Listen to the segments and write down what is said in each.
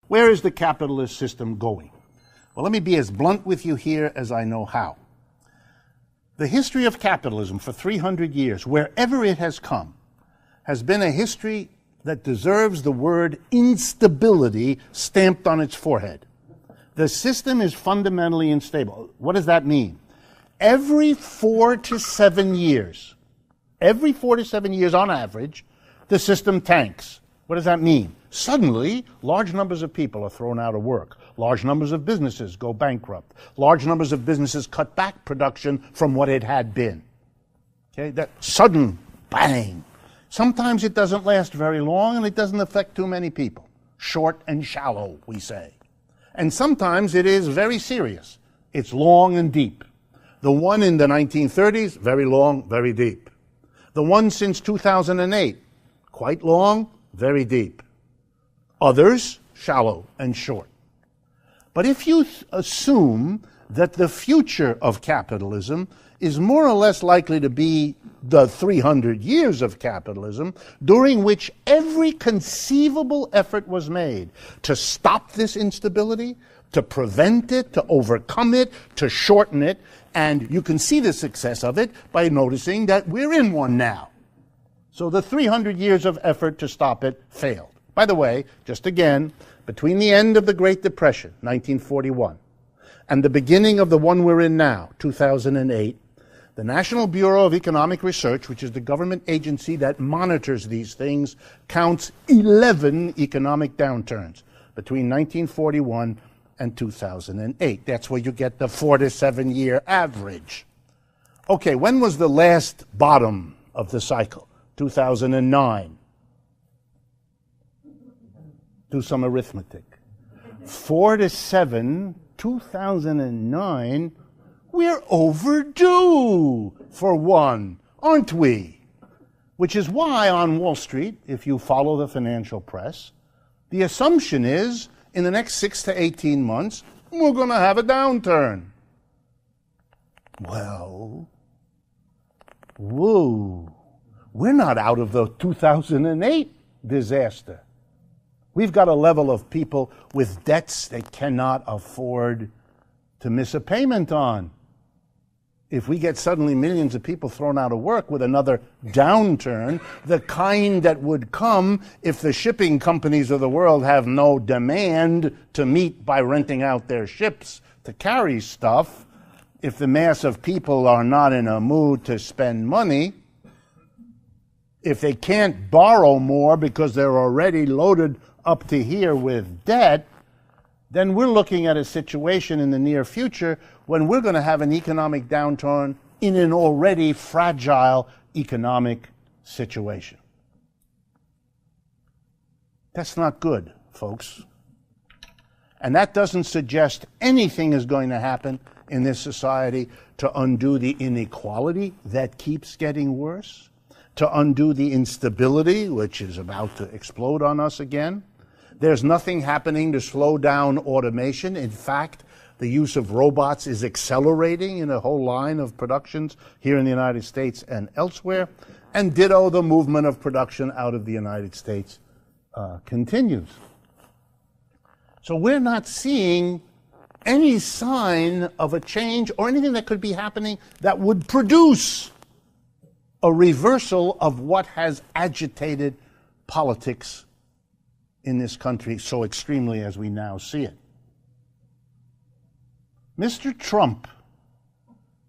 Where is the capitalist system going? Well, let me be as blunt with you here as I know how. The history of capitalism for 300 years, wherever it has come, has been a history that deserves the word instability stamped on its forehead. The system is fundamentally unstable. What does that mean? Every 4 to 7 years on average, the system tanks. What does that mean? Suddenly, large numbers of people are thrown out of work. Large numbers of businesses go bankrupt. Large numbers of businesses cut back production from what it had been. Okay, that sudden bang. Sometimes it doesn't last very long and it doesn't affect too many people. Short and shallow, we say. And sometimes it is very serious. It's long and deep. The one in the 1930s, very long, very deep. The one since 2008, quite long, very deep. Others, shallow and short. But if you assume that the future of capitalism is more or less likely to be the 300 years of capitalism, during which every conceivable effort was made to stop this instability, to prevent it, to overcome it, to shorten it, and you can see the success of it by noticing that we're in one now. So the 300 years of effort to stop it failed. By the way, just again, between the end of the Great Depression, 1941, and the beginning of the one we're in now, 2008, the National Bureau of Economic Research, which is the government agency that monitors these things, counts 11 economic downturns between 1941 and 2008. That's where you get the 4 to 7 year average. Okay, when was the last bottom of the cycle? 2009. Do some arithmetic. 4 to 7, 2009, we're overdue for one, aren't we? Which is why on Wall Street, if you follow the financial press, the assumption is in the next 6 to 18 months, we're going to have a downturn. Well, whoa, we're not out of the 2008 disaster. We've got a level of people with debts they cannot afford to miss a payment on. If we get suddenly millions of people thrown out of work with another downturn, the kind that would come if the shipping companies of the world have no demand to meet by renting out their ships to carry stuff, if the mass of people are not in a mood to spend money, if they can't borrow more because they're already loaded up to here with debt, then we're looking at a situation in the near future when we're going to have an economic downturn in an already fragile economic situation. That's not good, folks. And that doesn't suggest anything is going to happen in this society to undo the inequality that keeps getting worse, to undo the instability, which is about to explode on us again. There's nothing happening to slow down automation. In fact, the use of robots is accelerating in a whole line of productions here in the United States and elsewhere. And ditto, the movement of production out of the United States continues. So we're not seeing any sign of a change or anything that could be happening that would produce a reversal of what has agitated politics in this country so extremely as we now see it. Mr. Trump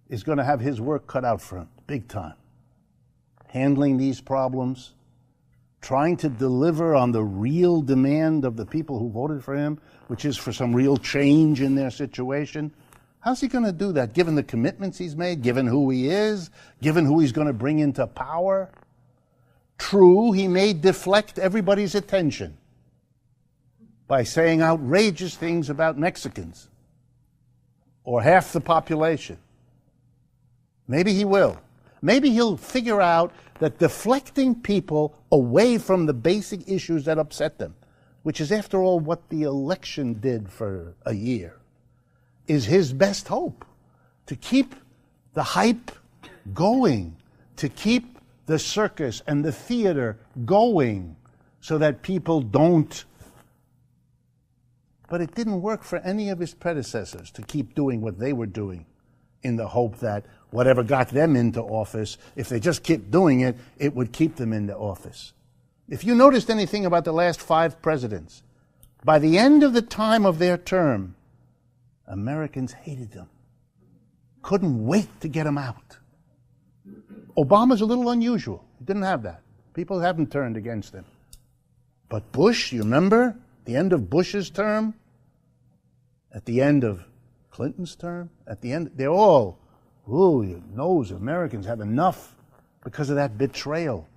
is going to have his work cut out for him, big time. Handling these problems, trying to deliver on the real demand of the people who voted for him, which is for some real change in their situation. How's he going to do that, given the commitments he's made, given who he is, given who he's going to bring into power? True, he may deflect everybody's attention by saying outrageous things about Mexicans or half the population. Maybe he will. Maybe he'll figure out that deflecting people away from the basic issues that upset them, which is, after all, what the election did for a year, is his best hope to keep the hype going, to keep the circus and the theater going so that people don't But it didn't work for any of his predecessors to keep doing what they were doing in the hope that whatever got them into office, if they just kept doing it, it would keep them into office. If you noticed anything about the last 5 presidents, by the end of the time of their term, Americans hated them. Couldn't wait to get them out. Obama's a little unusual. He didn't have that. People haven't turned against him. But Bush, you remember? The end of Bush's term? At the end of Clinton's term? At the end, they're all, ooh, those Americans have enough because of that betrayal.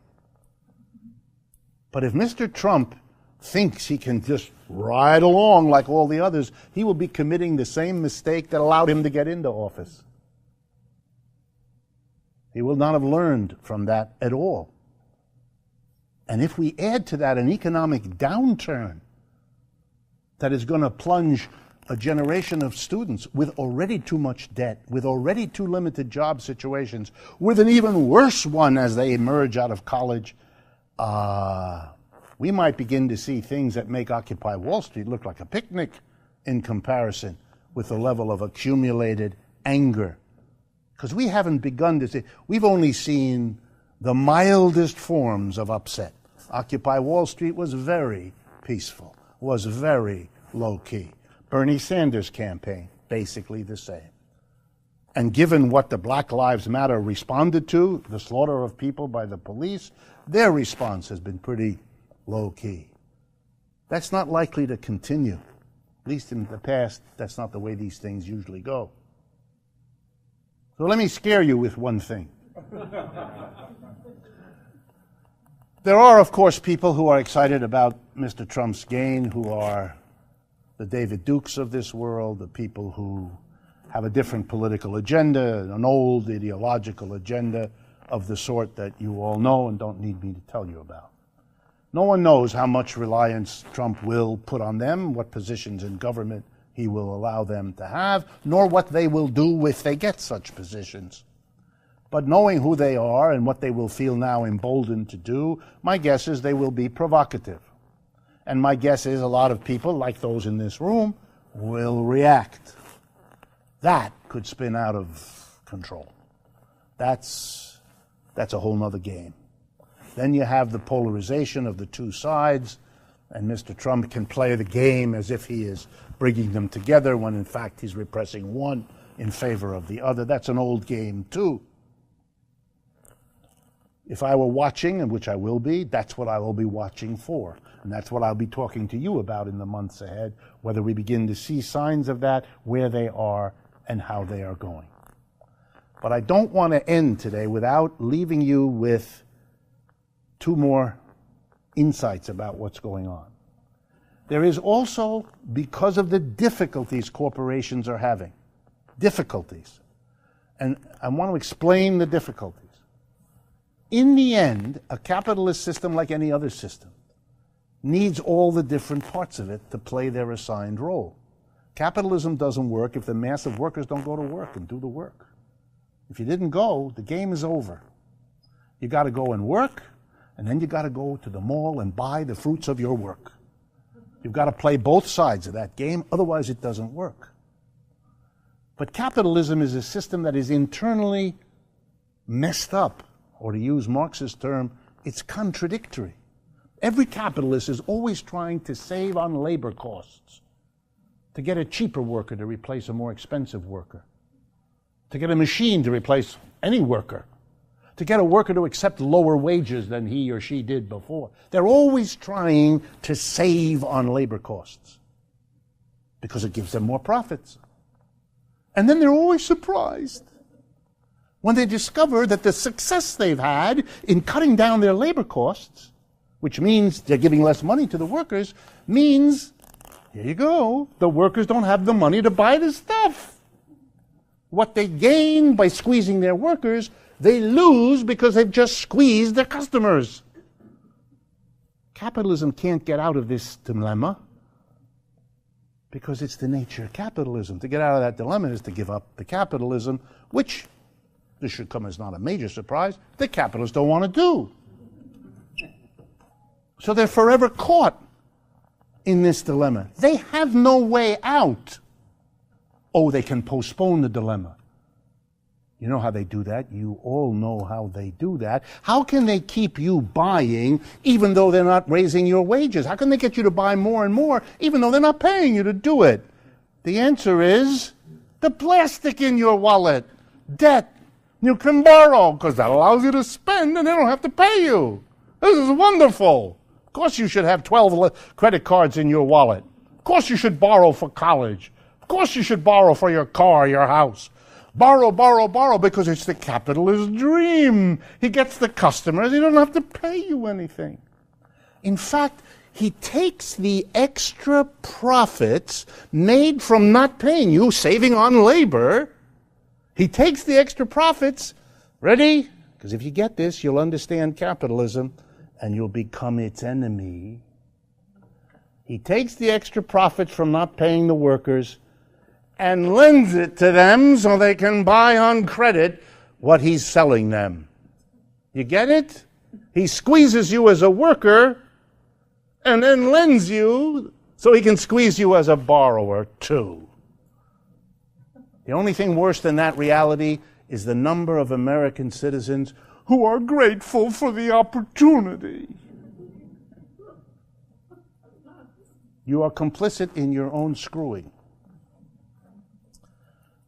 But if Mr. Trump thinks he can just ride along like all the others, he will be committing the same mistake that allowed him to get into office. He will not have learned from that at all. And if we add to that an economic downturn that is going to plunge a generation of students with already too much debt, with already too limited job situations, with an even worse one as they emerge out of college, we might begin to see things that make Occupy Wall Street look like a picnic in comparison with the level of accumulated anger. Because we haven't begun to see, we've only seen the mildest forms of upset. Occupy Wall Street was very peaceful, was very low-key. Bernie Sanders' campaign, basically the same. And given what the Black Lives Matter responded to, the slaughter of people by the police, their response has been pretty low-key. That's not likely to continue. At least in the past, that's not the way these things usually go. So let me scare you with one thing. There are, of course, people who are excited about Mr. Trump's gain, who are the David Dukes of this world, the people who have a different political agenda, an old ideological agenda of the sort that you all know and don't need me to tell you about. No one knows how much reliance Trump will put on them, what positions in government he will allow them to have, nor what they will do if they get such positions. But knowing who they are and what they will feel now emboldened to do, my guess is they will be provocative. And my guess is a lot of people, like those in this room, will react. That could spin out of control. That's a whole nother game. Then you have the polarization of the two sides, and Mr. Trump can play the game as if he is bringing them together when in fact he's repressing one in favor of the other. That's an old game too. If I were watching, and which I will be, that's what I will be watching for. And that's what I'll be talking to you about in the months ahead, whether we begin to see signs of that, where they are, and how they are going. But I don't want to end today without leaving you with 2 more insights about what's going on. There is also, because of the difficulties corporations are having, difficulties, and I want to explain the difficulties. In the end, a capitalist system, like any other system, needs all the different parts of it to play their assigned role. Capitalism doesn't work if the mass of workers don't go to work and do the work. If you didn't go, the game is over. You got to go and work, and then you got to go to the mall and buy the fruits of your work. You've got to play both sides of that game, otherwise it doesn't work. But capitalism is a system that is internally messed up, or to use Marx's term, it's contradictory. Every capitalist is always trying to save on labor costs, to get a cheaper worker to replace a more expensive worker, to get a machine to replace any worker, to get a worker to accept lower wages than he or she did before. They're always trying to save on labor costs because it gives them more profits. And then they're always surprised when they discover that the success they've had in cutting down their labor costs, which means they're giving less money to the workers, means, here you go, the workers don't have the money to buy the stuff. What they gain by squeezing their workers, they lose because they've just squeezed their customers. Capitalism can't get out of this dilemma because it's the nature of capitalism. To get out of that dilemma is to give up the capitalism, which, this should come as not a major surprise, the capitalists don't want to do. So they're forever caught in this dilemma. They have no way out. Oh, they can postpone the dilemma. You know how they do that? You all know how they do that. How can they keep you buying even though they're not raising your wages? How can they get you to buy more and more even though they're not paying you to do it? The answer is the plastic in your wallet. Debt. You can borrow because that allows you to spend and they don't have to pay you. This is wonderful. Of course you should have 12 credit cards in your wallet. Of course you should borrow for college. Of course you should borrow for your car, your house. Borrow, borrow, borrow, because it's the capitalist dream. He gets the customers. He doesn't have to pay you anything. In fact, he takes the extra profits made from not paying you, saving on labor. He takes the extra profits. Ready? Because if you get this, you'll understand capitalism and you'll become its enemy. He takes the extra profits from not paying the workers and lends it to them so they can buy on credit what he's selling them. You get it? He squeezes you as a worker and then lends you so he can squeeze you as a borrower too. The only thing worse than that reality is the number of American citizens who are grateful for the opportunity. You are complicit in your own screwing,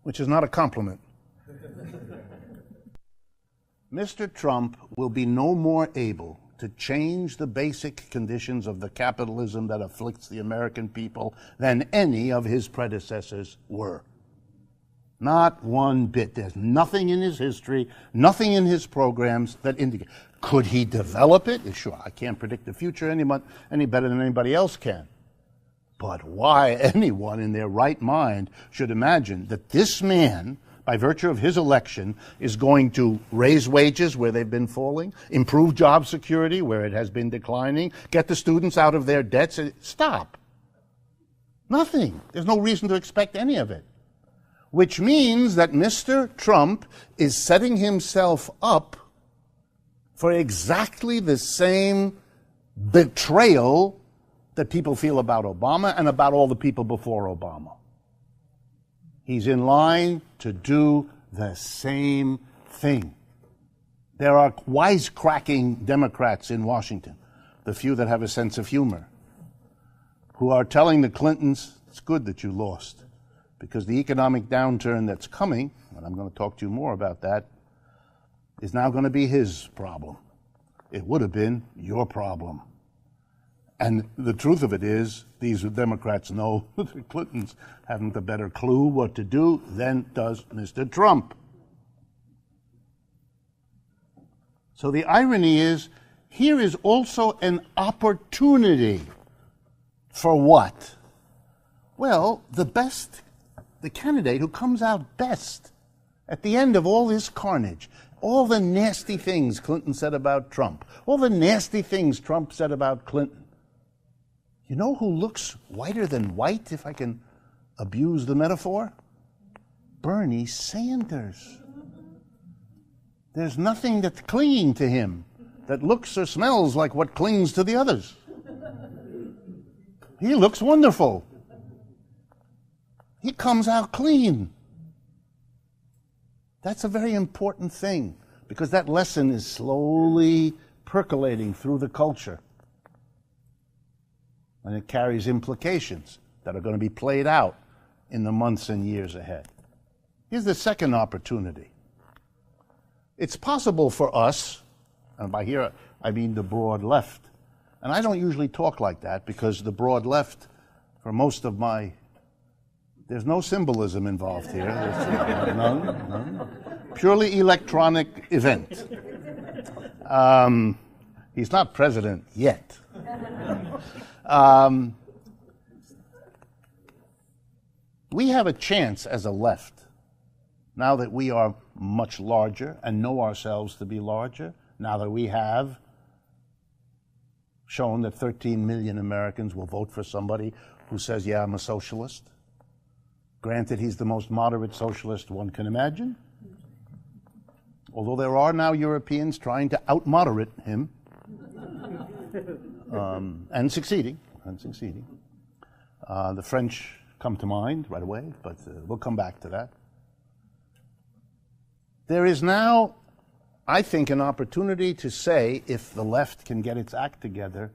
which is not a compliment. Mr. Trump will be no more able to change the basic conditions of the capitalism that afflicts the American people than any of his predecessors were. Not one bit. There's nothing in his history, nothing in his programs that indicate. Could he develop it? Sure, I can't predict the future any better than anybody else can. But why anyone in their right mind should imagine that this man, by virtue of his election, is going to raise wages where they've been falling, improve job security where it has been declining, get the students out of their debts? Stop. Nothing. There's no reason to expect any of it. Which means that Mr. Trump is setting himself up for exactly the same betrayal that people feel about Obama and about all the people before Obama. He's in line to do the same thing. There are wisecracking Democrats in Washington, the few that have a sense of humor, who are telling the Clintons, it's good that you lost, because the economic downturn that's coming, and I'm going to talk to you more about that, is now going to be his problem. It would have been your problem. And the truth of it is, these Democrats know the Clintons haven't a better clue what to do than does Mr. Trump. So the irony is, here is also an opportunity for what? Well, the candidate who comes out best at the end of all this carnage, all the nasty things Clinton said about Trump, all the nasty things Trump said about Clinton. You know who looks whiter than white, if I can abuse the metaphor? Bernie Sanders. There's nothing that's clinging to him that looks or smells like what clings to the others. He looks wonderful. He comes out clean. That's a very important thing, because that lesson is slowly percolating through the culture. And it carries implications that are going to be played out in the months and years ahead. Here's the second opportunity. It's possible for us, and by here I mean the broad left, and I don't usually talk like that because the broad left, for most of my, there's no symbolism involved here. None. Purely electronic event. He's not president yet. We have a chance as a left, now that we are much larger and know ourselves to be larger, now that we have shown that 13 million Americans will vote for somebody who says, yeah, I'm a socialist. Granted, he's the most moderate socialist one can imagine. Although there are now Europeans trying to out-moderate him. And succeeding. The French come to mind right away, but we'll come back to that. There is now, I think, an opportunity to say, if the left can get its act together,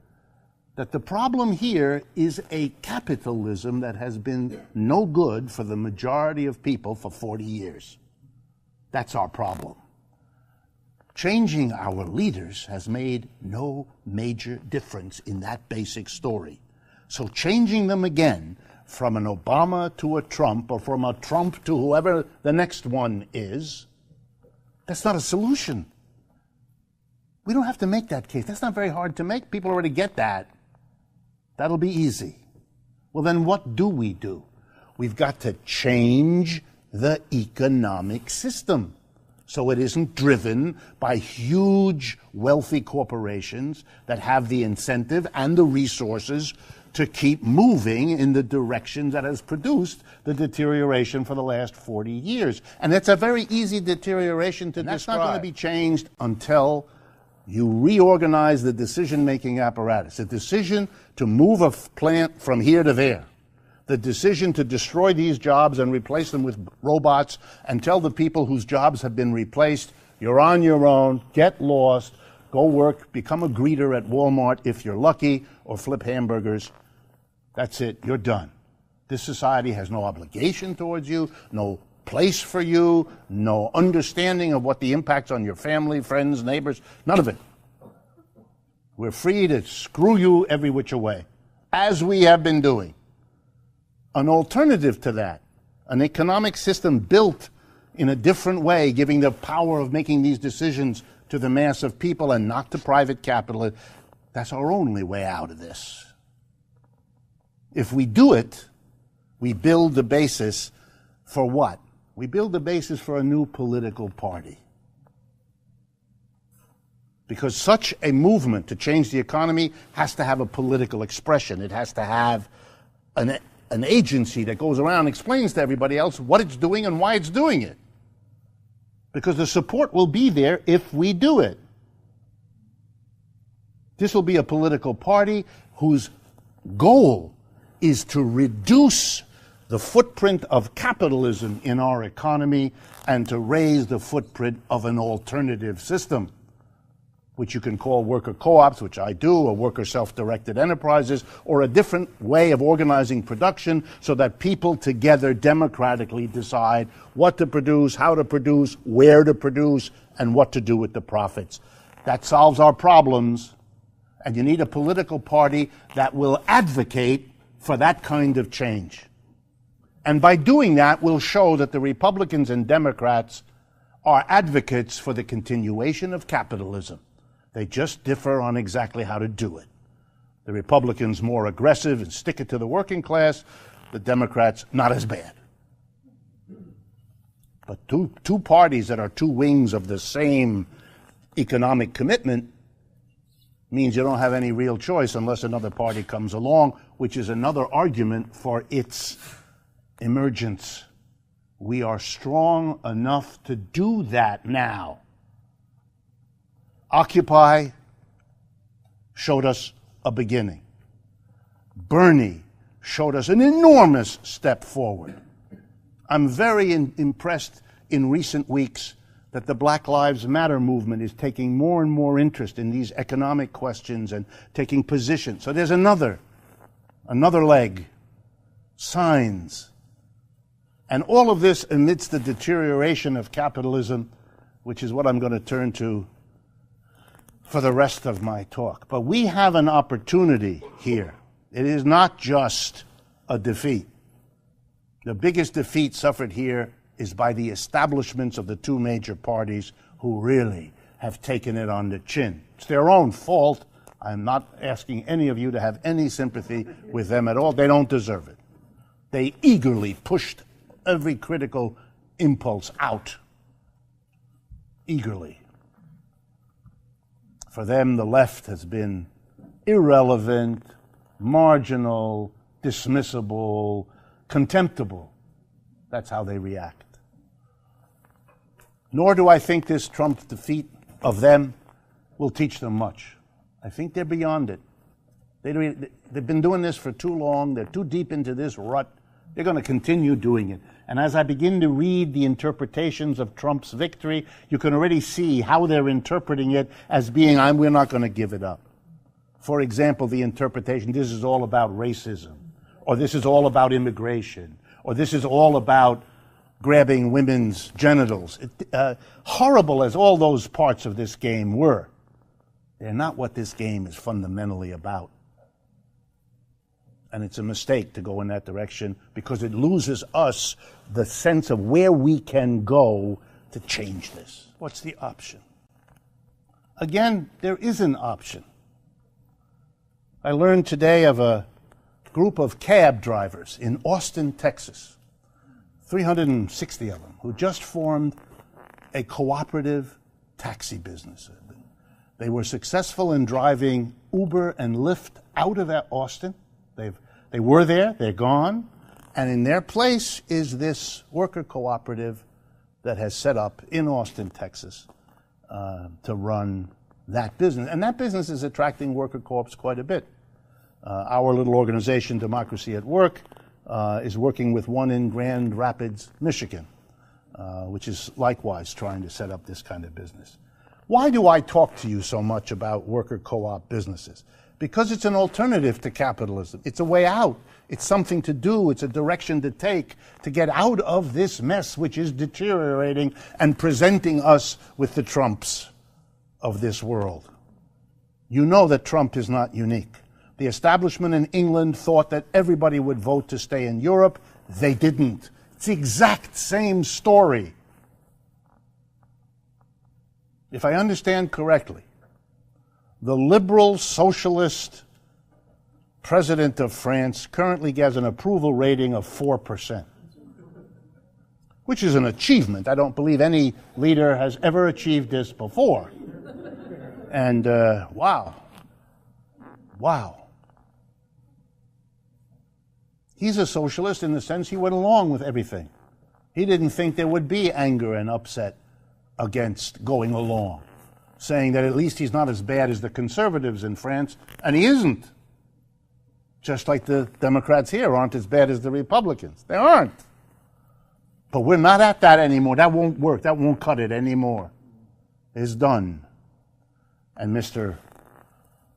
that the problem here is a capitalism that has been no good for the majority of people for 40 years. That's our problem. Changing our leaders has made no major difference in that basic story. So changing them again from an Obama to a Trump, or from a Trump to whoever the next one is, that's not a solution. We don't have to make that case. That's not very hard to make. People already get that. That'll be easy. Well, then what do? We've got to change the economic system so it isn't driven by huge wealthy corporations that have the incentive and the resources to keep moving in the direction that has produced the deterioration for the last 40 years. And it's a very easy deterioration to describe. That's not going to be changed until you reorganize the decision-making apparatus. The decision to move a plant from here to there, the decision to destroy these jobs and replace them with robots and tell the people whose jobs have been replaced, you're on your own, get lost, go work, become a greeter at Walmart if you're lucky, or flip hamburgers. That's it, you're done. This society has no obligation towards you, no place for you, no understanding of what the impacts on your family, friends, neighbors, none of it. We're free to screw you every which way, as we have been doing. An alternative to that, an economic system built in a different way, giving the power of making these decisions to the mass of people and not to private capital, that's our only way out of this. If we do it, we build the basis for what? We build the basis for a new political party. Because such a movement to change the economy has to have a political expression. It has to have an agency that goes around and explains to everybody else what it's doing and why it's doing it. Because the support will be there if we do it. This will be a political party whose goal is to reduce the footprint of capitalism in our economy and to raise the footprint of an alternative system, which you can call worker co-ops, which I do, or worker self-directed enterprises, or a different way of organizing production so that people together democratically decide what to produce, how to produce, where to produce, and what to do with the profits. That solves our problems, and you need a political party that will advocate for that kind of change. And by doing that, we'll show that the Republicans and Democrats are advocates for the continuation of capitalism. They just differ on exactly how to do it. The Republicans more aggressive and stick it to the working class, the Democrats not as bad. But two parties that are two wings of the same economic commitment means you don't have any real choice unless another party comes along, which is another argument for its emergence. We are strong enough to do that now. Occupy showed us a beginning. Bernie showed us an enormous step forward. I'm very impressed in recent weeks that the Black Lives Matter movement is taking more and more interest in these economic questions and taking position. So there's another leg, signs. And all of this amidst the deterioration of capitalism, which is what I'm going to turn to for the rest of my talk. But we have an opportunity here. It is not just a defeat. The biggest defeat suffered here is by the establishments of the two major parties who really have taken it on the chin. It's their own fault. I'm not asking any of you to have any sympathy with them at all. They don't deserve it. They eagerly pushed every critical impulse out. Eagerly. For them, the left has been irrelevant, marginal, dismissible, contemptible. That's how they react. Nor do I think this Trump defeat of them will teach them much. I think they're beyond it. They've been doing this for too long. They're too deep into this rut. They're going to continue doing it. And as I begin to read the interpretations of Trump's victory, you can already see how they're interpreting it as being, we're not going to give it up. For example, the interpretation, this is all about racism, or this is all about immigration, or this is all about grabbing women's genitals. Horrible as all those parts of this game were, they're not what this game is fundamentally about. And it's a mistake to go in that direction because it loses us the sense of where we can go to change this. What's the option? Again, there is an option. I learned today of a group of cab drivers in Austin, Texas, 360 of them, who just formed a cooperative taxi business. They were successful in driving Uber and Lyft out of Austin. They were there, they're gone, and in their place is this worker cooperative that has set up in Austin, Texas, to run that business. And that business is attracting worker co-ops quite a bit. Our little organization, Democracy at Work, is working with one in Grand Rapids, Michigan, which is likewise trying to set up this kind of business. Why do I talk to you so much about worker co-op businesses? Because it's an alternative to capitalism. It's a way out. It's something to do. It's a direction to take to get out of this mess which is deteriorating and presenting us with the Trumps of this world. You know that Trump is not unique. The establishment in England thought that everybody would vote to stay in Europe. They didn't. It's the exact same story. If I understand correctly, the liberal socialist president of France currently has an approval rating of 4%, which is an achievement. I don't believe any leader has ever achieved this before. And wow. He's a socialist in the sense he went along with everything. He didn't think there would be anger and upset against going along, saying that at least he's not as bad as the conservatives in France, and he isn't. Just like the Democrats here aren't as bad as the Republicans. They aren't. But we're not at that anymore. That won't work. That won't cut it anymore. It's done. And Mr.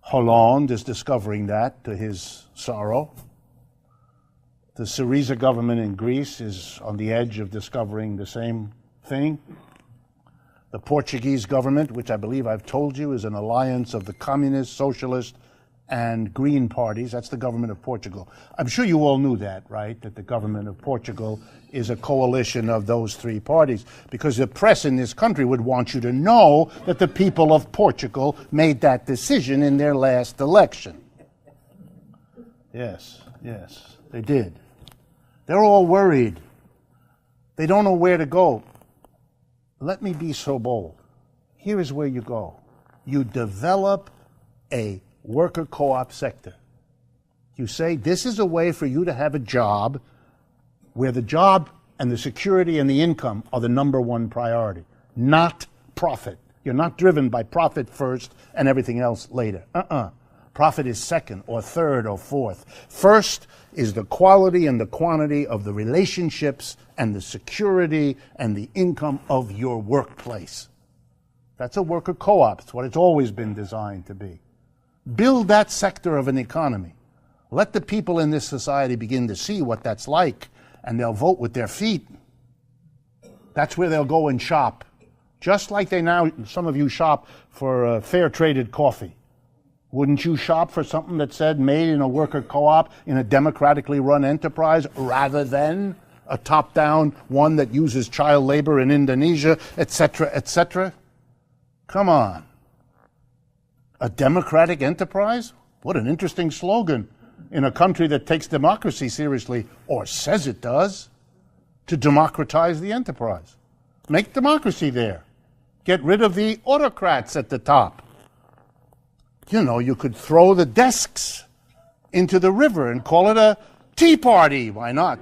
Hollande is discovering that to his sorrow. The Syriza government in Greece is on the edge of discovering the same thing. The Portuguese government, which I believe I've told you is an alliance of the communist, socialist, and green parties. That's the government of Portugal. I'm sure you all knew that, right? That the government of Portugal is a coalition of those three parties, because the press in this country would want you to know that the people of Portugal made that decision in their last election. Yes, they did. They're all worried. They don't know where to go. Let me be so bold. Here is where you go. You develop a worker co-op sector. You say, this is a way for you to have a job where the job and the security and the income are the number one priority, not profit. You're not driven by profit first and everything else later. Profit is second or third or fourth. First is the quality and the quantity of the relationships and the security and the income of your workplace. That's a worker co-op. It's what it's always been designed to be. Build that sector of an economy. Let the people in this society begin to see what that's like, and they'll vote with their feet. That's where they'll go and shop. Just like they now, some of you shop for fair-traded coffee. Wouldn't you shop for something that said made in a worker co-op in a democratically run enterprise rather than a top-down one that uses child labor in Indonesia, etc., etc.? Come on. A democratic enterprise? What an interesting slogan in a country that takes democracy seriously, or says it does, to democratize the enterprise. Make democracy there. Get rid of the autocrats at the top. You know, you could throw the desks into the river and call it a tea party. Why not?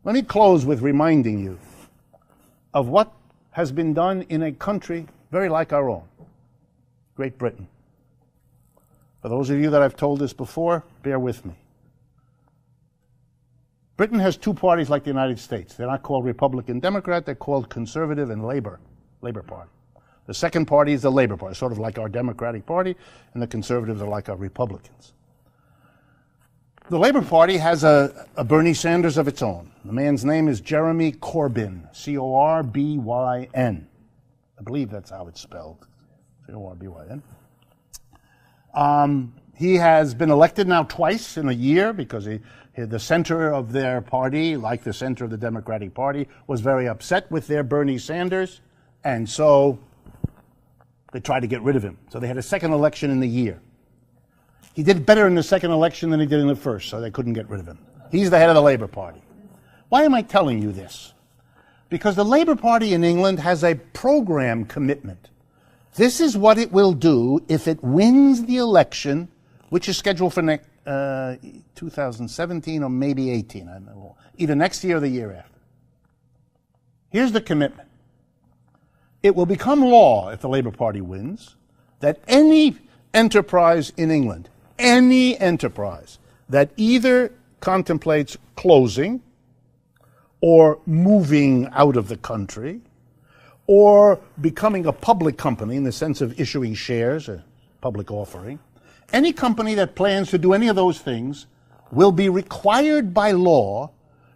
Let me close with reminding you of what has been done in a country very like our own, Great Britain. For those of you that I've told this before, bear with me. Britain has two parties like the United States. They're not called Republican Democrat, they're called Conservative and Labor Party. The second party is the Labor Party, sort of like our Democratic Party, and the Conservatives are like our Republicans. The Labor Party has a Bernie Sanders of its own. The man's name is Jeremy Corbyn, C-O-R-B-Y-N. I believe that's how it's spelled, C-O-R-B-Y-N. He has been elected now twice in a year because the center of their party, like the center of the Democratic Party, was very upset with their Bernie Sanders, and so they tried to get rid of him. So they had a second election in the year. He did better in the second election than he did in the first, so they couldn't get rid of him. He's the head of the Labour Party. Why am I telling you this? Because the Labour Party in England has a program commitment. This is what it will do if it wins the election, which is scheduled for 2017 or maybe 18, I don't know, either next year or the year after. Here's the commitment. It will become law, if the Labour Party wins, that any enterprise in England, any enterprise that either contemplates closing or moving out of the country or becoming a public company in the sense of issuing shares, a public offering, any company that plans to do any of those things will be required by law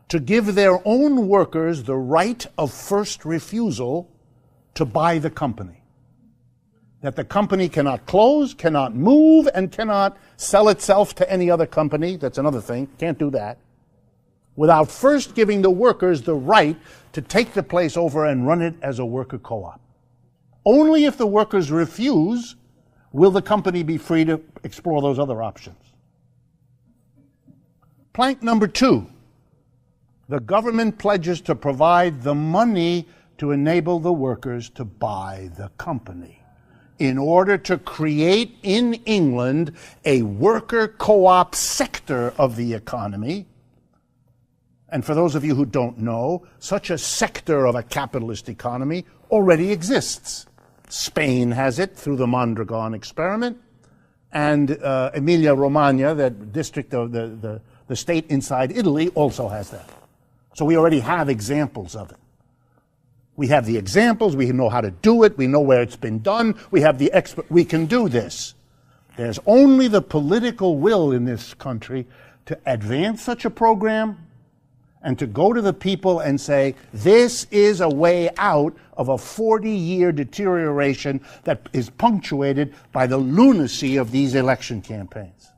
to give their own workers the right of first refusal to buy the company. That the company cannot close, cannot move, and cannot sell itself to any other company. That's another thing. Can't do that. Without first giving the workers the right to take the place over and run it as a worker co-op. Only if the workers refuse will the company be free to explore those other options. Plank number 2. The government pledges to provide the money to enable the workers to buy the company in order to create in England a worker co-op sector of the economy. And for those of you who don't know, such a sector of a capitalist economy already exists. Spain has it through the Mondragon experiment, and Emilia-Romagna, that district of the state inside Italy, also has that. So we already have examples of it. We have the examples, we know how to do it, we know where it's been done, we have the expert, we can do this. There's only the political will in this country to advance such a program and to go to the people and say, this is a way out of a 40-year deterioration that is punctuated by the lunacy of these election campaigns.